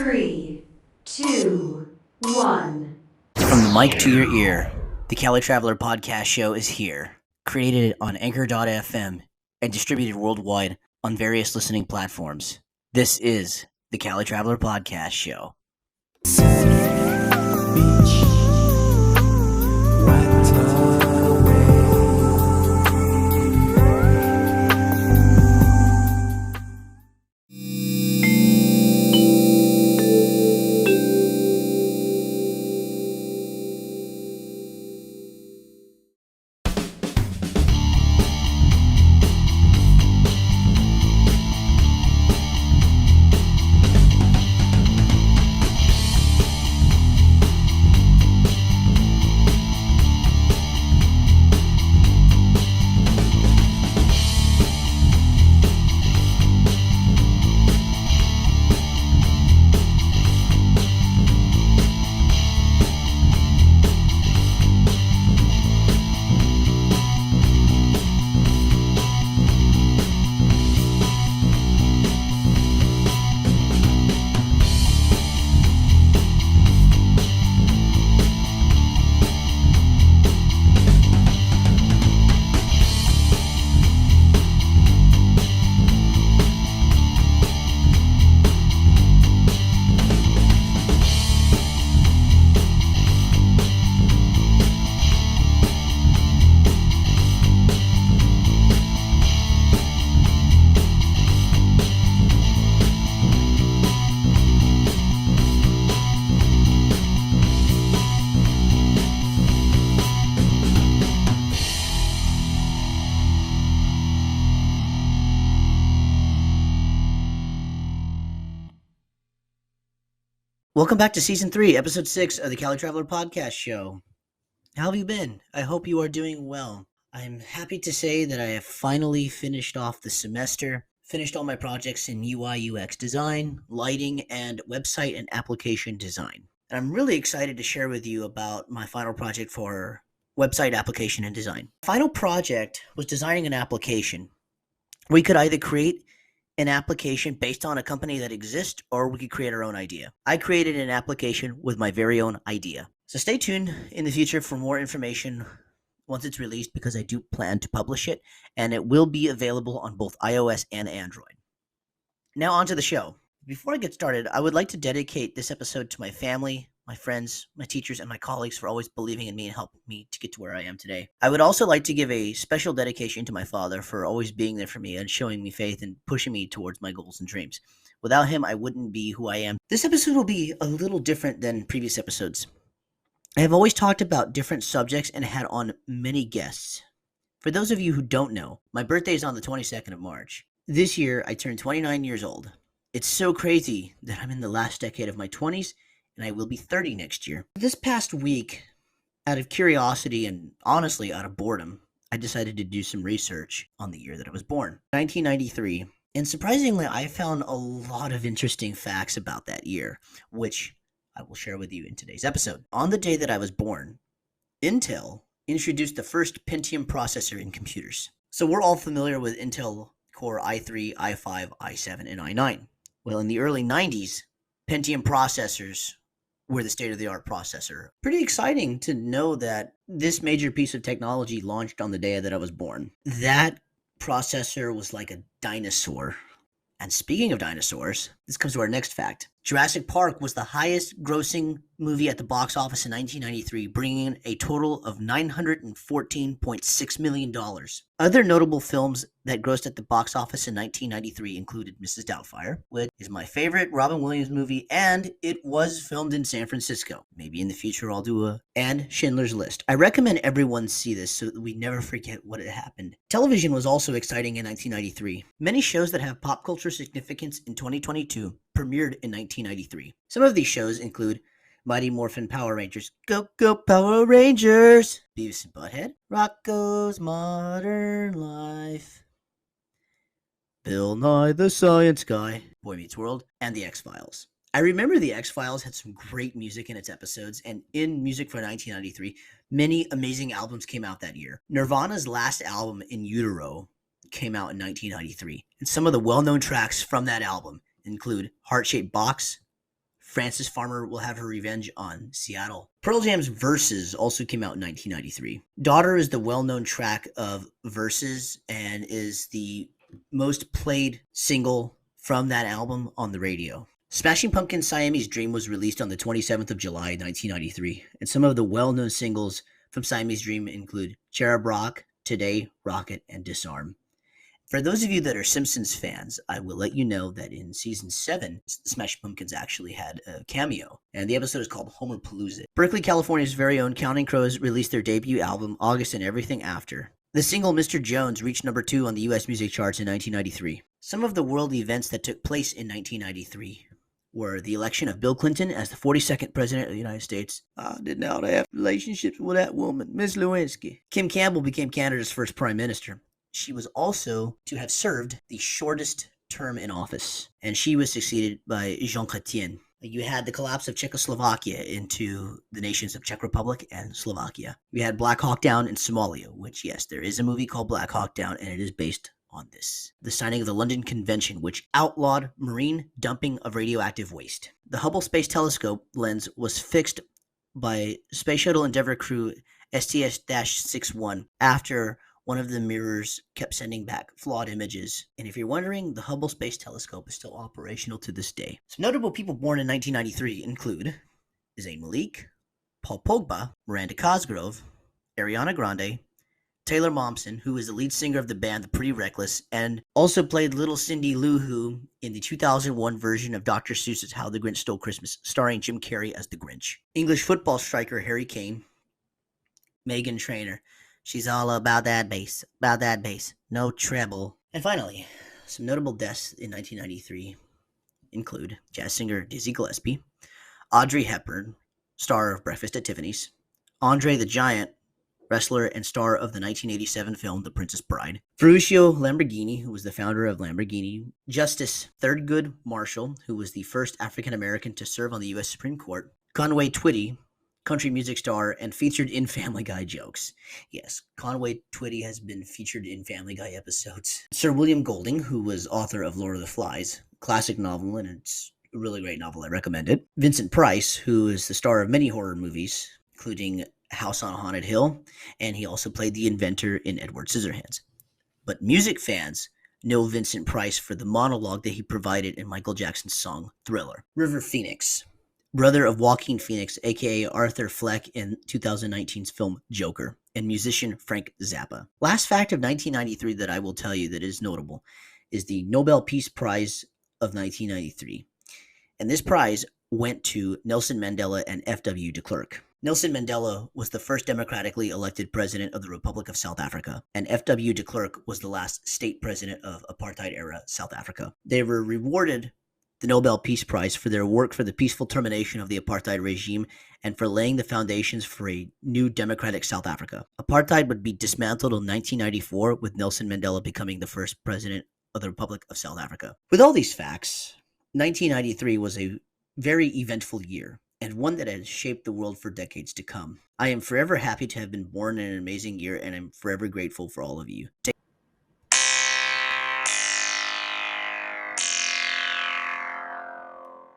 3, 2, 1. From the mic to your ear, the Calitraveler podcast show is here. Created on Anchor.fm and distributed worldwide on various listening platforms. This is the Calitraveler podcast show. Welcome back to Season 3, Episode 6 of the Calitraveler podcast show. How have you been? I hope you are doing well. I'm happy to say that I have finally finished off the semester, finished all my projects in UI UX design, lighting, and website and application design. And I'm really excited to share with you about my final project for website application and design. Final project was designing an application. We could either create an application based on a company that exists, or we could create our own idea. I created an application with my very own idea. So stay tuned in the future for more information once it's released, because I do plan to publish it, and it will be available on both iOS and Android. Now on to the show. Before I get started, I would like to dedicate this episode to my family, my friends, my teachers, and my colleagues for always believing in me and helping me to get to where I am today. I would also like to give a special dedication to my father for always being there for me and showing me faith and pushing me towards my goals and dreams. Without him, I wouldn't be who I am. This episode will be a little different than previous episodes. I have always talked about different subjects and had on many guests. For those of you who don't know, my birthday is on the 22nd of March. This year, I turned 29 years old. It's so crazy that I'm in the last decade of my 20s, and I will be 30 next year. This past week, out of curiosity and honestly out of boredom, I decided to do some research on the year that I was born, 1993. And surprisingly, I found a lot of interesting facts about that year, which I will share with you in today's episode. On the day that I was born, Intel introduced the first Pentium processor in computers. So we're all familiar with Intel Core i3, i5, i7, and i9. Well, in the early 90s, Pentium processors were the state-of-the-art processor. Pretty exciting to know that this major piece of technology launched on the day that I was born. That processor was like a dinosaur. And speaking of dinosaurs, this comes to our next fact. Jurassic Park was the highest grossing movie at the box office in 1993, bringing in a total of $914.6 million. Other notable films that grossed at the box office in 1993 included Mrs. Doubtfire, which is my favorite Robin Williams movie, and it was filmed in San Francisco. Maybe in the future I'll do and Schindler's List. I recommend everyone see this so that we never forget what had happened. Television was also exciting in 1993. Many shows that have pop culture significance in 2022 premiered in 1993. Some of these shows include Mighty Morphin Power Rangers, Go Go Power Rangers, Beavis and Butthead, Rocko's Modern Life, Bill Nye the Science Guy, Boy Meets World, and The X-Files. I remember The X-Files had some great music in its episodes, and in music for 1993, many amazing albums came out that year. Nirvana's last album, In Utero, came out in 1993, and some of the well-known tracks from that album include Heart-Shaped Box, Frances Farmer will have her revenge on Seattle. Pearl Jam's Versus also came out in 1993. Daughter is the well-known track of Versus and is the most played single from that album on the radio. Smashing Pumpkins' Siamese Dream was released on the 27th of July, 1993, and some of the well-known singles from Siamese Dream include Cherub Rock, Today, Rocket, and Disarm. For those of you that are Simpsons fans, I will let you know that in season 7, Smashing Pumpkins actually had a cameo, and the episode is called Homer Palooza. Berkeley, California's very own Counting Crows released their debut album, August and Everything After. The single Mr. Jones reached number 2 on the US music charts in 1993. Some of the world events that took place in 1993 were the election of Bill Clinton as the 42nd president of the United States. I did not have relationships with that woman, Miss Lewinsky. Kim Campbell became Canada's first prime minister. She was also to have served the shortest term in office, and she was succeeded by Jean Chrétien. You had the collapse of Czechoslovakia into the nations of Czech Republic and Slovakia. You had Black Hawk Down in Somalia, which, yes, there is a movie called Black Hawk Down, and it is based on this. The signing of the London Convention, which outlawed marine dumping of radioactive waste. The Hubble Space Telescope lens was fixed by Space Shuttle Endeavour crew STS-61 after one of the mirrors kept sending back flawed images. And if you're wondering, the Hubble Space Telescope is still operational to this day. Some notable people born in 1993 include Zayn Malik, Paul Pogba, Miranda Cosgrove, Ariana Grande, Taylor Momsen, who is the lead singer of the band The Pretty Reckless, and also played Little Cindy Lou Who in the 2001 version of Dr. Seuss's How the Grinch Stole Christmas, starring Jim Carrey as the Grinch. English football striker Harry Kane, Meghan Trainor. She's all about that bass, no treble. And finally, some notable deaths in 1993 include jazz singer Dizzy Gillespie, Audrey Hepburn, star of Breakfast at Tiffany's, Andre the Giant, wrestler and star of the 1987 film The Princess Bride, Ferruccio Lamborghini, who was the founder of Lamborghini, Justice Thurgood Marshall, who was the first African-American to serve on the U.S. Supreme Court, Conway Twitty, country music star and featured in Family Guy jokes. Yes, Conway Twitty has been featured in Family Guy episodes. Sir William Golding, who was author of Lord of the Flies, classic novel, and it's a really great novel, I recommend it. Vincent Price, who is the star of many horror movies, including House on Haunted Hill, and he also played the inventor in Edward Scissorhands. But music fans know Vincent Price for the monologue that he provided in Michael Jackson's song Thriller. River Phoenix, brother of Joaquin Phoenix, aka Arthur Fleck in 2019's film Joker, and musician Frank Zappa. Last fact of 1993 that I will tell you that is notable is the Nobel Peace Prize of 1993. And this prize went to Nelson Mandela and F.W. de Klerk. Nelson Mandela was the first democratically elected president of the Republic of South Africa, and F.W. de Klerk was the last state president of apartheid-era South Africa. They were rewarded the Nobel Peace Prize for their work for the peaceful termination of the apartheid regime and for laying the foundations for a new democratic South Africa. Apartheid would be dismantled in 1994, with Nelson Mandela becoming the first president of the Republic of South Africa. With all these facts, 1993 was a very eventful year, and one that has shaped the world for decades to come. I am forever happy to have been born in an amazing year, and I'm forever grateful for all of you.